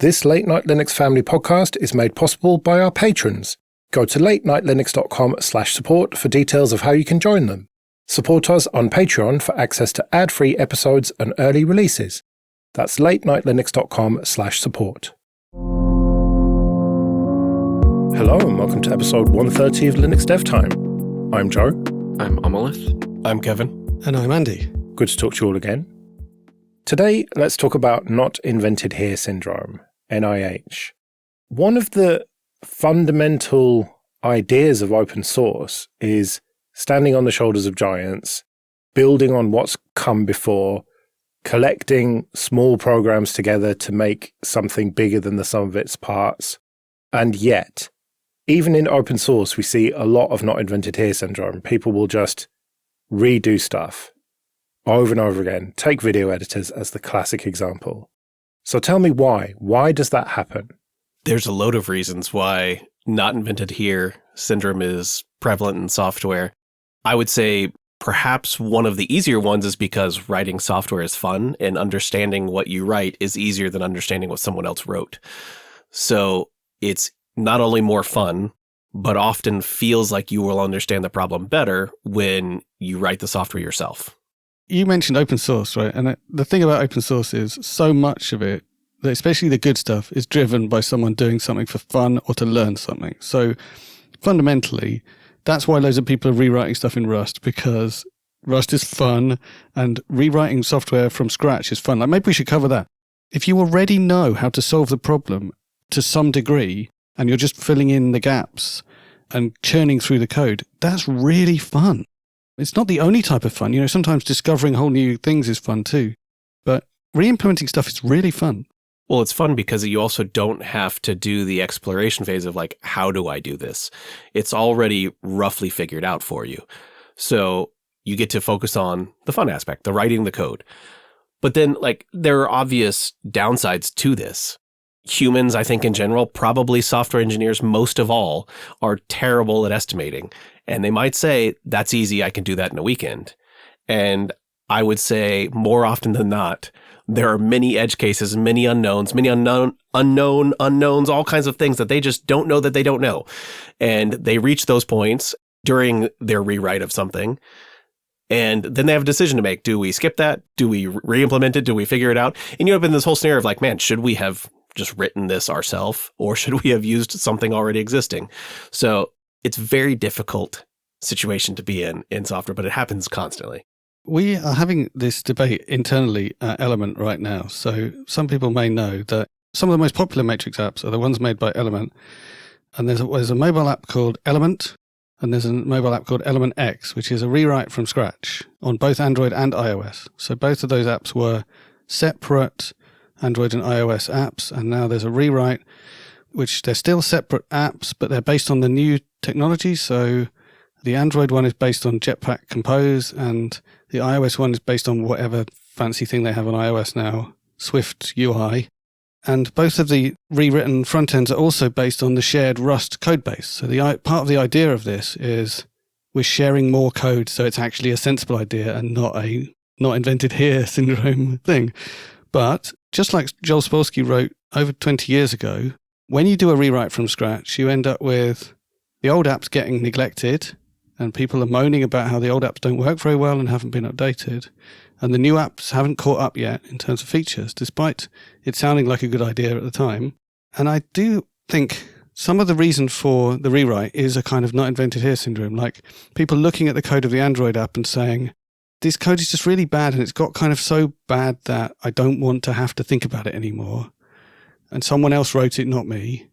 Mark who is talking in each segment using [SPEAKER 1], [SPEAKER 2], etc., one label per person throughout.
[SPEAKER 1] This Late Night Linux Family podcast is made possible by our patrons. Go to latenightlinux.com/support for details of how you can join them. Support us on Patreon for access to ad-free episodes and early releases. That's latenightlinux.com/support. Hello and welcome to episode 130 of Linux Dev Time. I'm Joe.
[SPEAKER 2] I'm Amalith.
[SPEAKER 3] I'm Kevin.
[SPEAKER 4] And I'm Andy.
[SPEAKER 1] Good to talk to you all again. Today, let's talk about Not Invented Here syndrome, NIH. One of the fundamental ideas of open source is standing on the shoulders of giants, building on what's come before, collecting small programs together to make something bigger than the sum of its parts. And yet, even in open source, we see a lot of Not Invented Here syndrome. People will just redo stuff over and over again. Take video editors as the classic example. So tell me why. Why does that happen?
[SPEAKER 3] There's a load of reasons why Not Invented Here syndrome is prevalent in software. I would say perhaps one of the easier ones is because writing software is fun and understanding what you write is easier than understanding what someone else wrote. So it's not only more fun, but often feels like you will understand the problem better when you write the software yourself.
[SPEAKER 4] You mentioned open source, right? And the thing about open source is so much of it, especially the good stuff, is driven by someone doing something for fun or to learn something. So fundamentally, that's why loads of people are rewriting stuff in Rust, because Rust is fun and rewriting software from scratch is fun. Like maybe we should cover that. If you already know how to solve the problem to some degree and you're just filling in the gaps and churning through the code, that's really fun. It's not the only type of fun. You know, sometimes discovering whole new things is fun too. But re-implementing stuff is really fun.
[SPEAKER 3] Well, it's fun because you also don't have to do the exploration phase of like, how do I do this? It's already roughly figured out for you. So you get to focus on the fun aspect, the writing the code. But then like there are obvious downsides to this. Humans, I think in general, probably software engineers most of all, are terrible at estimating. And they might say, that's easy, I can do that in a weekend. And I would say more often than not, there are many edge cases, many unknowns, many unknowns, all kinds of things that they just don't know that they don't know. And they reach those points during their rewrite of something. And then they have a decision to make. Do we skip that? Do we re-implement it? Do we figure it out? And you end up in this whole scenario of like, man, should we have just written this ourselves, or should we have used something already existing? So it's a very difficult situation to be in software, but it happens constantly.
[SPEAKER 4] We are having this debate internally at Element right now. So some people may know that some of the most popular Matrix apps are the ones made by Element. And there's a mobile app called Element, and there's a mobile app called Element X, which is a rewrite from scratch on both Android and iOS. So both of those apps were separate Android and iOS apps, and now there's a rewrite, which they're still separate apps, but they're based on the new technology. So the Android one is based on Jetpack Compose, and the iOS one is based on whatever fancy thing they have on iOS now, Swift UI. And both of the rewritten front ends are also based on the shared Rust code base. So the part of the idea of this is we're sharing more code, so it's actually a sensible idea and not a not invented here syndrome thing. But just like Joel Spolsky wrote over 20 years ago, when you do a rewrite from scratch, you end up with the old apps getting neglected, and people are moaning about how the old apps don't work very well and haven't been updated. And the new apps haven't caught up yet in terms of features, despite it sounding like a good idea at the time. And I do think some of the reason for the rewrite is a kind of not invented here syndrome, like people looking at the code of the Android app and saying, this code is just really bad and it's got kind of so bad that I don't want to have to think about it anymore. And someone else wrote it, not me.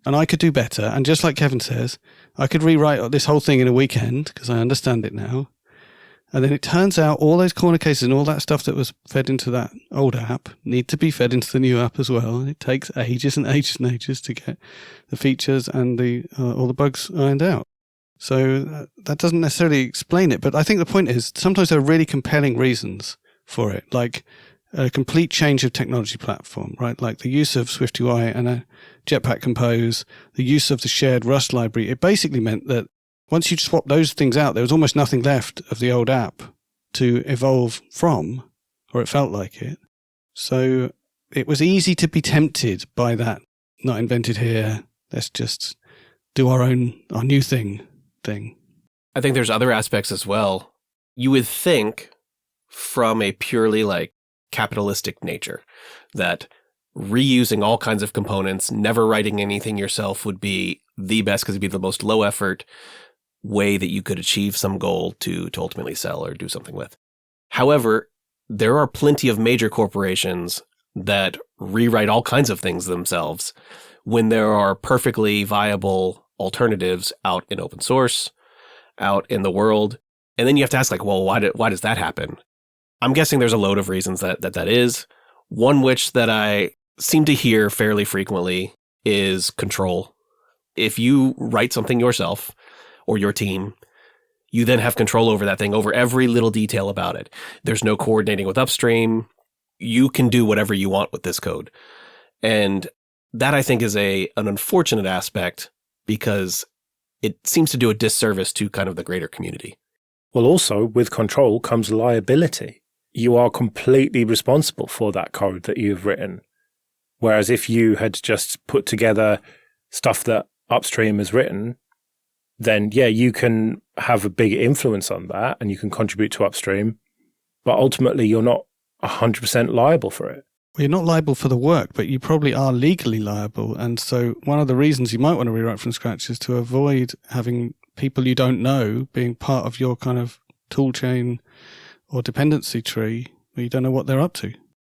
[SPEAKER 4] And I could do better. And just like Kevin says, I could rewrite this whole thing in a weekend because I understand it now. And then it turns out all those corner cases and all that stuff that was fed into that old app need to be fed into the new app as well. And it takes ages and ages and ages to get the features and all the bugs ironed out. So that doesn't necessarily explain it. But I think the point is sometimes there are really compelling reasons for it, like a complete change of technology platform, right? Like the use of SwiftUI and a Jetpack Compose, the use of the shared Rust library. It basically meant that once you swap those things out, there was almost nothing left of the old app to evolve from, or it felt like it. So it was easy to be tempted by that not invented here. Let's just do our new thing.
[SPEAKER 3] I think there's other aspects as well. You would think from a purely like capitalistic nature that reusing all kinds of components, never writing anything yourself would be the best because it'd be the most low effort way that you could achieve some goal to ultimately sell or do something with. However, there are plenty of major corporations that rewrite all kinds of things themselves when there are perfectly viable alternatives out in open source, out in the world. And then you have to ask like, well, why does that happen? I'm guessing there's a load of reasons that is. One which that I seem to hear fairly frequently is control. If you write something yourself or your team, you then have control over that thing, over every little detail about it. There's no coordinating with upstream. You can do whatever you want with this code. And that I think is an unfortunate aspect because it seems to do a disservice to kind of the greater community.
[SPEAKER 1] Well, also with control comes liability. You are completely responsible for that code that you've written. Whereas if you had just put together stuff that upstream has written, then yeah, you can have a big influence on that and you can contribute to upstream, but ultimately you're not 100% liable for it.
[SPEAKER 4] Well, you're not liable for the work, but you probably are legally liable. And so one of the reasons you might want to rewrite from scratch is to avoid having people you don't know being part of your kind of tool chain or dependency tree where you don't know what they're up to.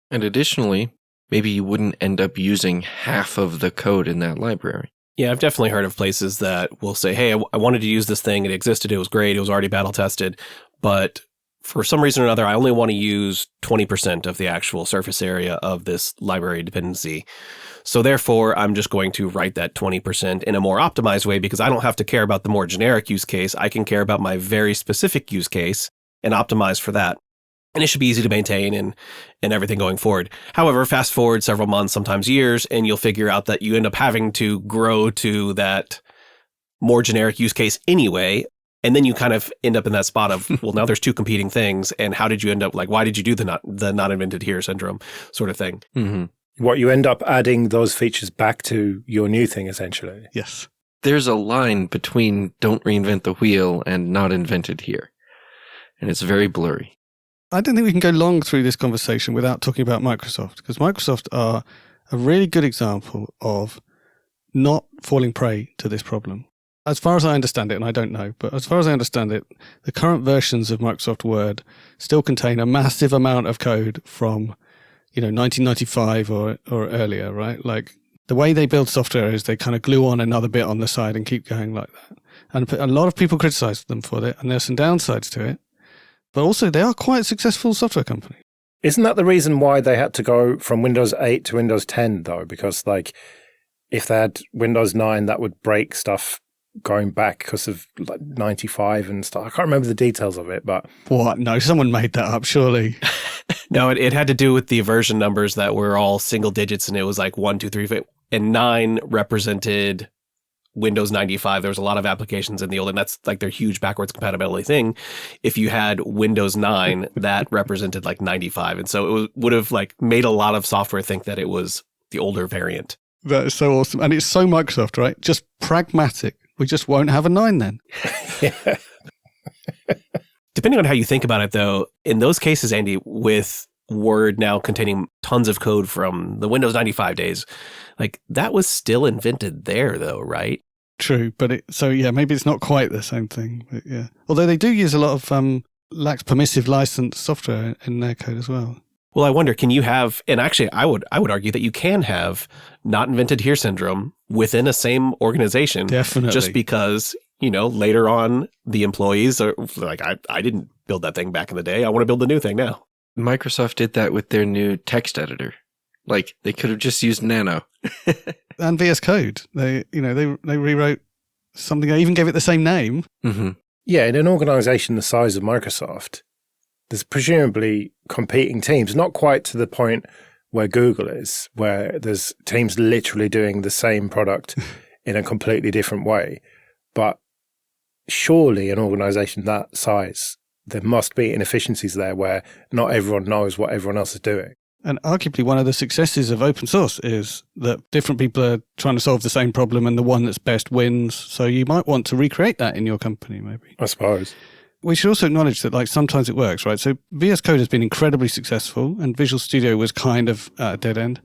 [SPEAKER 2] And additionally, maybe you wouldn't end up using half of the code in that library.
[SPEAKER 3] Yeah, I've definitely heard of places that will say, hey, I wanted to use this thing. It existed. It was great. It was already battle tested. But for some reason or another, I only want to use 20% of the actual surface area of this library dependency. So therefore, I'm just going to write that 20% in a more optimized way because I don't have to care about the more generic use case. I can care about my very specific use case and optimize for that. And it should be easy to maintain and everything going forward. However, fast forward several months, sometimes years, and you'll figure out that you end up having to grow to that more generic use case anyway. And then you kind of end up in that spot of, well, now there's two competing things. And how did you end up, like, why did you do the not invented here syndrome sort of thing?
[SPEAKER 2] Mm-hmm.
[SPEAKER 1] What you end up adding those features back to your new thing, essentially.
[SPEAKER 4] Yes.
[SPEAKER 2] There's a line between don't reinvent the wheel and not invented here. And it's very blurry.
[SPEAKER 4] I don't think we can go long through this conversation without talking about Microsoft, because Microsoft are a really good example of not falling prey to this problem. As far as I understand it, and I don't know, but as far as I understand it, the current versions of Microsoft Word still contain a massive amount of code from, 1995 or earlier, right? Like the way they build software is they kind of glue on another bit on the side and keep going like that. And a lot of people criticize them for it, and there's some downsides to it. But also, they are quite a successful software company.
[SPEAKER 1] Isn't that the reason why they had to go from Windows 8 to Windows 10, though? Because, like, if they had Windows 9, that would break stuff going back because of, like, 95 and stuff. I can't remember the details of it, but...
[SPEAKER 4] What? No, someone made that up, surely.
[SPEAKER 3] No, it had to do with the version numbers that were all single digits, and it was like 1, 2, 3, 4, and 9 represented Windows 95. There was a lot of applications in the old, and that's like their huge backwards compatibility thing. If you had Windows 9, that represented like 95. And so it would have like made a lot of software think that it was the older variant.
[SPEAKER 4] That is so awesome. And it's so Microsoft, right? Just pragmatic. We just won't have a 9 then.
[SPEAKER 1] Yeah.
[SPEAKER 3] Depending on how you think about it, though, in those cases, Andy, with Word now containing tons of code from the Windows 95 days, like that was still invented there, though, right?
[SPEAKER 4] True, but maybe it's not quite the same thing. But yeah, although they do use a lot of lax permissive license software in their code as well.
[SPEAKER 3] Well, I wonder, can you have? And actually, I would argue that you can have not invented here syndrome within a same organization.
[SPEAKER 4] Definitely,
[SPEAKER 3] just because later on the employees are like, I didn't build that thing back in the day. I want to build the new thing now.
[SPEAKER 2] Microsoft did that with their new text editor. Like they could have just used Nano.
[SPEAKER 4] And VS Code. They rewrote something. They even gave it the same name.
[SPEAKER 2] Mm-hmm.
[SPEAKER 1] Yeah, in an organization the size of Microsoft, there's presumably competing teams, not quite to the point where Google is, where there's teams literally doing the same product in a completely different way. But surely an organization that size, there must be inefficiencies there where not everyone knows what everyone else is doing.
[SPEAKER 4] And arguably one of the successes of open source is that different people are trying to solve the same problem and the one that's best wins. So you might want to recreate that in your company, maybe.
[SPEAKER 1] I suppose.
[SPEAKER 4] We should also acknowledge that sometimes it works, right? So VS Code has been incredibly successful and Visual Studio was kind of at a dead end.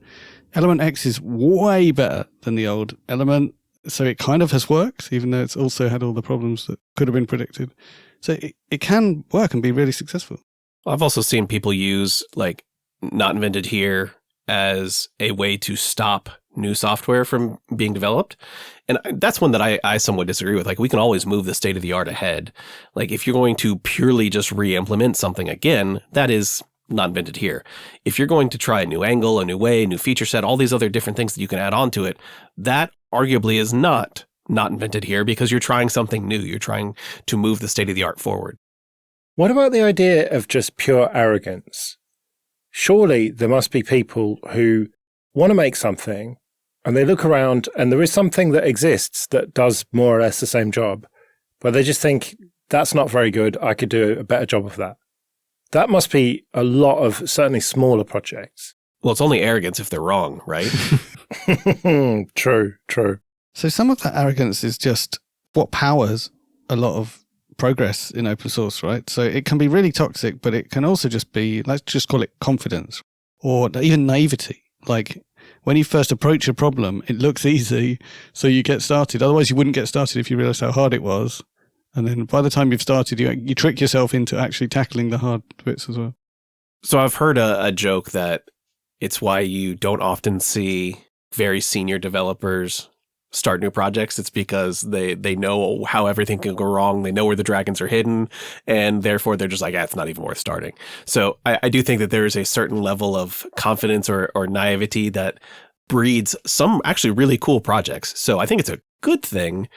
[SPEAKER 4] Element X is way better than the old Element. So it kind of has worked, even though it's also had all the problems that could have been predicted. So it can work and be really successful.
[SPEAKER 3] I've also seen people use not invented here as a way to stop new software from being developed. And that's one that I somewhat disagree with. We can always move the state of the art ahead. If you're going to purely just re-implement something again, that is not invented here. If you're going to try a new angle, a new way, a new feature set, all these other different things that you can add on to it, that arguably is not invented here because you're trying something new. You're trying to move the state of the art forward.
[SPEAKER 1] What about the idea of just pure arrogance? Surely there must be people who want to make something and they look around and there is something that exists that does more or less the same job, but they just think, that's not very good, I could do a better job of that. That must be a lot of certainly smaller projects.
[SPEAKER 3] Well, it's only arrogance if they're wrong, right?
[SPEAKER 1] True.
[SPEAKER 4] So some of that arrogance is just what powers a lot of progress in open source, right? So it can be really toxic, but it can also just be, let's just call it confidence or even naivety. When you first approach a problem, it looks easy, so you get started. Otherwise, you wouldn't get started if you realized how hard it was. And then by the time you've started, you trick yourself into actually tackling the hard bits as well.
[SPEAKER 3] So I've heard a joke that it's why you don't often see very senior developers start new projects. It's because they know how everything can go wrong. They know where the dragons are hidden, and therefore they're just like, it's not even worth starting. So I do think that there is a certain level of confidence or naivety that breeds some actually really cool projects. So I think it's a good thing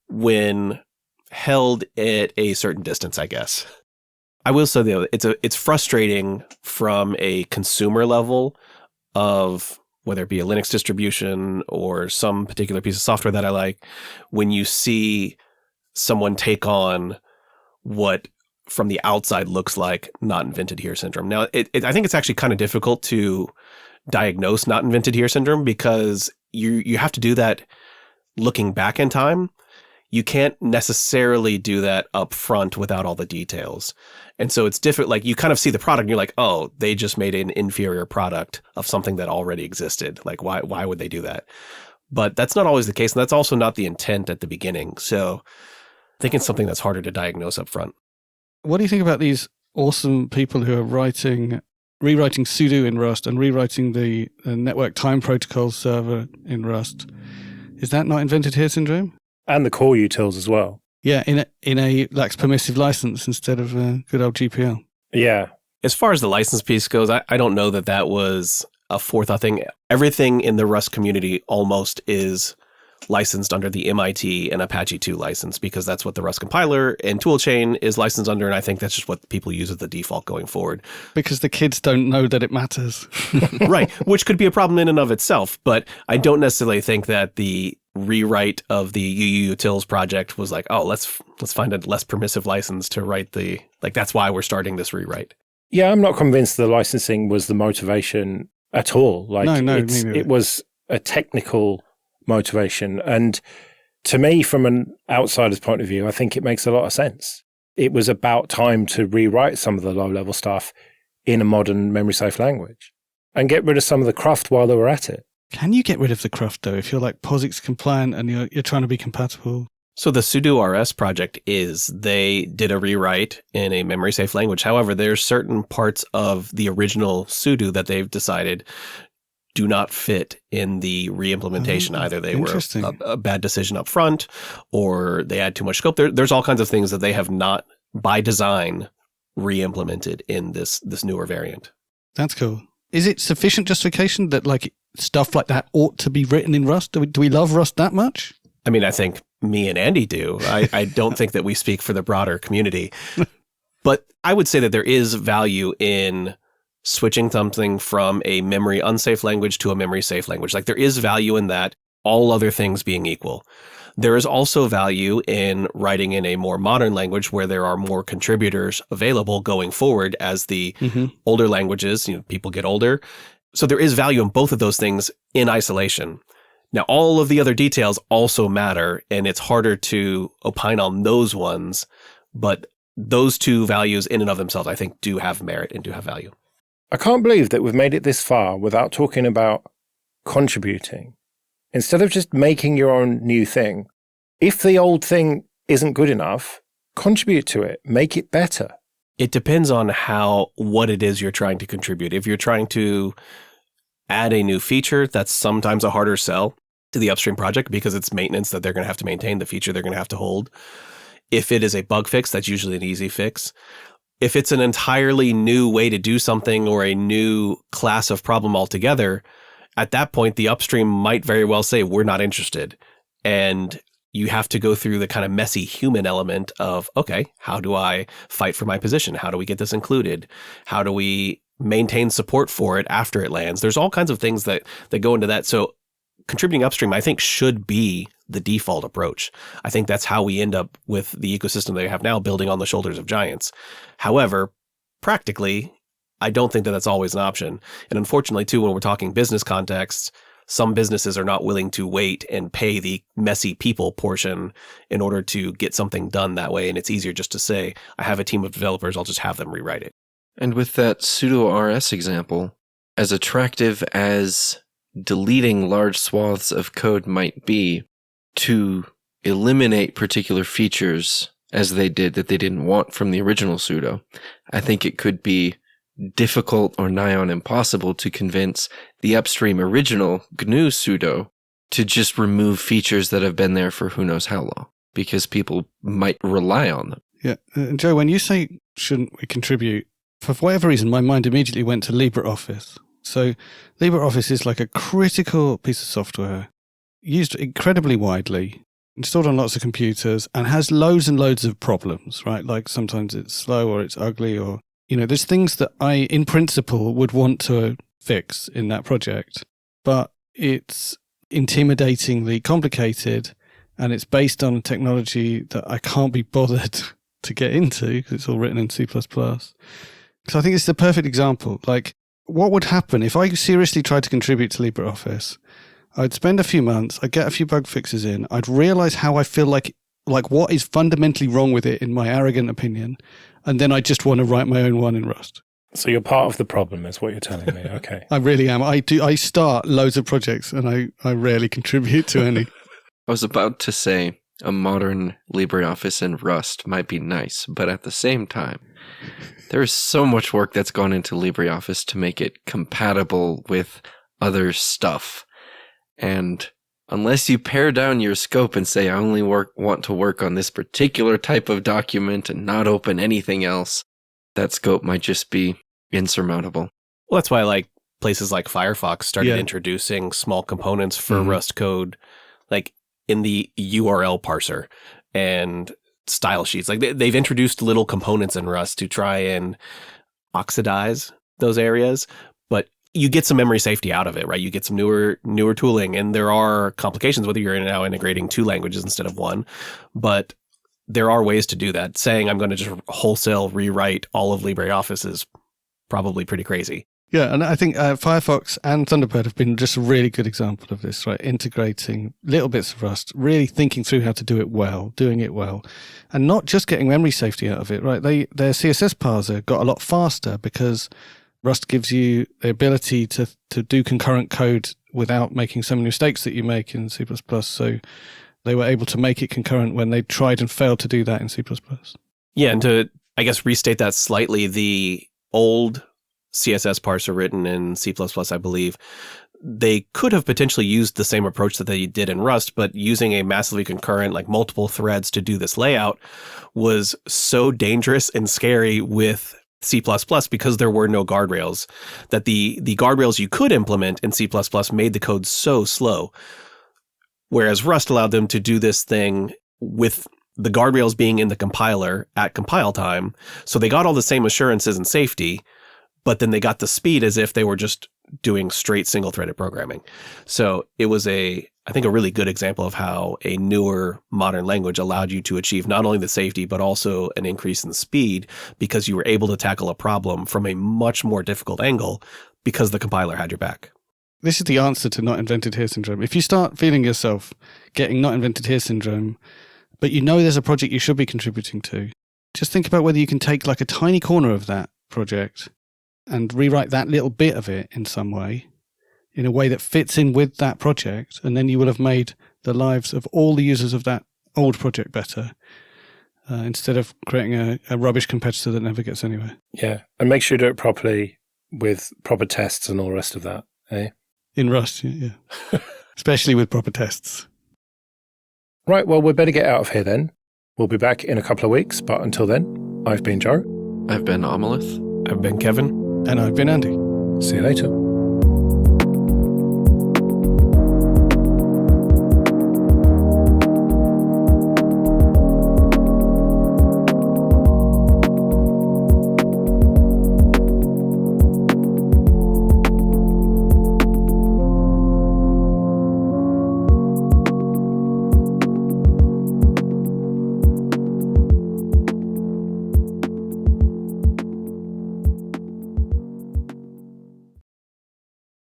[SPEAKER 3] when held at a certain distance, I guess. I will say though, it's frustrating from a consumer level of whether it be a Linux distribution or some particular piece of software that I like, when you see someone take on what from the outside looks like not invented here syndrome. Now, I think it's actually kind of difficult to diagnose not invented here syndrome because you have to do that looking back in time. You can't necessarily do that up front without all the details. And so it's different. You kind of see the product and you're like, oh, they just made an inferior product of something that already existed. Why would they do that? But that's not always the case. And that's also not the intent at the beginning. So I think it's something that's harder to diagnose up front.
[SPEAKER 4] What do you think about these awesome people who are rewriting sudo in Rust and rewriting the network time protocol server in Rust? Is that not invented here syndrome?
[SPEAKER 1] And the core utils as well.
[SPEAKER 4] Yeah, in a permissive license instead of good old GPL.
[SPEAKER 1] Yeah.
[SPEAKER 3] As far as the license piece goes, I don't know that was a forethought thing. Everything in the Rust community almost is licensed under the MIT and Apache 2 license because that's what the Rust compiler and toolchain is licensed under, and I think that's just what people use as the default going forward.
[SPEAKER 4] Because the kids don't know that it matters.
[SPEAKER 3] Right, which could be a problem in and of itself, but I don't necessarily think that the rewrite of the UUUtils project was like, oh, let's find a less permissive license to write that's why we're starting this rewrite.
[SPEAKER 1] Yeah, I'm not convinced the licensing was the motivation at all. It was a technical motivation. And to me, from an outsider's point of view, I think it makes a lot of sense. It was about time to rewrite some of the low-level stuff in a modern memory-safe language and get rid of some of the cruft while they were at it.
[SPEAKER 4] Can you get rid of the cruft, though, if you're POSIX compliant and you're trying to be compatible?
[SPEAKER 3] So the sudo rs project they did a rewrite in a memory-safe language. However, there's certain parts of the original sudo that they've decided do not fit in the re-implementation. Either they were a bad decision up front or they add too much scope. There's all kinds of things that they have not, by design, re-implemented in this newer variant.
[SPEAKER 4] That's cool. Is it sufficient justification that stuff like that ought to be written in Rust? Do we love Rust that much?
[SPEAKER 3] I mean, I think me and Andy do. I don't think that we speak for the broader community. But I would say that there is value in switching something from a memory unsafe language to a memory safe language. There is value in that, all other things being equal. There is also value in writing in a more modern language where there are more contributors available going forward as the older languages, people get older. So there is value in both of those things in isolation. Now, all of the other details also matter, and it's harder to opine on those ones, but those two values in and of themselves, I think, do have merit and do have value.
[SPEAKER 1] I can't believe that we've made it this far without talking about contributing. Instead of just making your own new thing, if the old thing isn't good enough, contribute to it, make it better.
[SPEAKER 3] It depends on what it is you're trying to contribute. If you're trying to add a new feature, that's sometimes a harder sell to the upstream project because it's maintenance that they're going to have to maintain, the feature they're going to have to hold. If it is a bug fix, that's usually an easy fix. If it's an entirely new way to do something or a new class of problem altogether, at that point, the upstream might very well say, we're not interested. And you have to go through the kind of messy human element of, okay, how do I fight for my position? How do we get this included? How do we maintain support for it after it lands? There's all kinds of things that go into that. So contributing upstream, I think, should be the default approach. I think that's how we end up with the ecosystem that we have now, building on the shoulders of giants. However, practically, I don't think that that's always an option. And unfortunately, too, when we're talking business contexts, some businesses are not willing to wait and pay the messy people portion in order to get something done that way. And it's easier just to say, I have a team of developers, I'll just have them rewrite it.
[SPEAKER 2] And with that pseudo RS example, as attractive as deleting large swaths of code might be, to eliminate particular features as they did that they didn't want from the original pseudo, I think it could be difficult or nigh on impossible to convince the upstream original GNU pseudo to just remove features that have been there for who knows how long, because people might rely on them.
[SPEAKER 4] Yeah. Joe, when you say, shouldn't we contribute, for whatever reason, my mind immediately went to Libra Office. So Libra Office is like a critical piece of software, used incredibly widely, installed on lots of computers, and has loads and loads of problems, right? Like sometimes it's slow or it's ugly, or, there's things that I, in principle, would want to fix in that project, but it's intimidatingly complicated and it's based on technology that I can't be bothered to get into because it's all written in C++. So I think it's the perfect example. Like, what would happen if I seriously tried to contribute to LibreOffice? I'd spend a few months, I'd get a few bug fixes in, I'd realize how I feel like what is fundamentally wrong with it in my arrogant opinion, and then I just want to write my own one in Rust.
[SPEAKER 1] So you're part of the problem, is what you're telling me. Okay.
[SPEAKER 4] I really am. I start loads of projects and I rarely contribute to any.
[SPEAKER 2] I was about to say a modern LibreOffice in Rust might be nice, but at the same time, there is so much work that's gone into LibreOffice to make it compatible with other stuff. And unless you pare down your scope and say, I only want to work on this particular type of document and not open anything else, that scope might just be insurmountable.
[SPEAKER 3] Well, that's why places like Firefox started introducing small components for Rust code, like in the URL parser and style sheets. Like they've introduced little components in Rust to try and oxidize those areas, but you get some memory safety out of it, right? You get some newer tooling, and there are complications whether you're now integrating two languages instead of one, but there are ways to do that. Saying I'm going to just wholesale rewrite all of LibreOffice is probably pretty crazy.
[SPEAKER 4] Yeah, and I think Firefox and Thunderbird have been just a really good example of this, right? Integrating little bits of Rust, really thinking through how to do it well, doing it well, and not just getting memory safety out of it, right? Their CSS parser got a lot faster because Rust gives you the ability to do concurrent code without making so many mistakes that you make in C++. So they were able to make it concurrent when they tried and failed to do that in C++.
[SPEAKER 3] Yeah, and to, I guess, restate that slightly, the old CSS parser written in C++, I believe, they could have potentially used the same approach that they did in Rust, but using a massively concurrent, like multiple threads to do this layout was so dangerous and scary with C++ because there were no guardrails, that the guardrails you could implement in C++ made the code so slow. Whereas Rust allowed them to do this thing with the guardrails being in the compiler at compile time. So they got all the same assurances and safety, but then they got the speed as if they were just doing straight single-threaded programming. So it was I think a really good example of how a newer modern language allowed you to achieve not only the safety, but also an increase in speed because you were able to tackle a problem from a much more difficult angle because the compiler had your back.
[SPEAKER 4] This is the answer to not invented here syndrome. If you start feeling yourself getting not invented here syndrome, but you know there's a project you should be contributing to, just think about whether you can take like a tiny corner of that project and rewrite that little bit of it in some way, in a way that fits in with that project, and then you will have made the lives of all the users of that old project better, instead of creating a rubbish competitor that never gets anywhere.
[SPEAKER 1] Yeah, and make sure you do it properly with proper tests and all the rest of that, eh?
[SPEAKER 4] In Rust, yeah. Especially with proper tests.
[SPEAKER 1] Right, well, we better get out of here then. We'll be back in a couple of weeks, but until then, I've been Joe.
[SPEAKER 2] I've been Amalith.
[SPEAKER 3] I've been Kevin.
[SPEAKER 4] And I've been Andy.
[SPEAKER 1] See you later.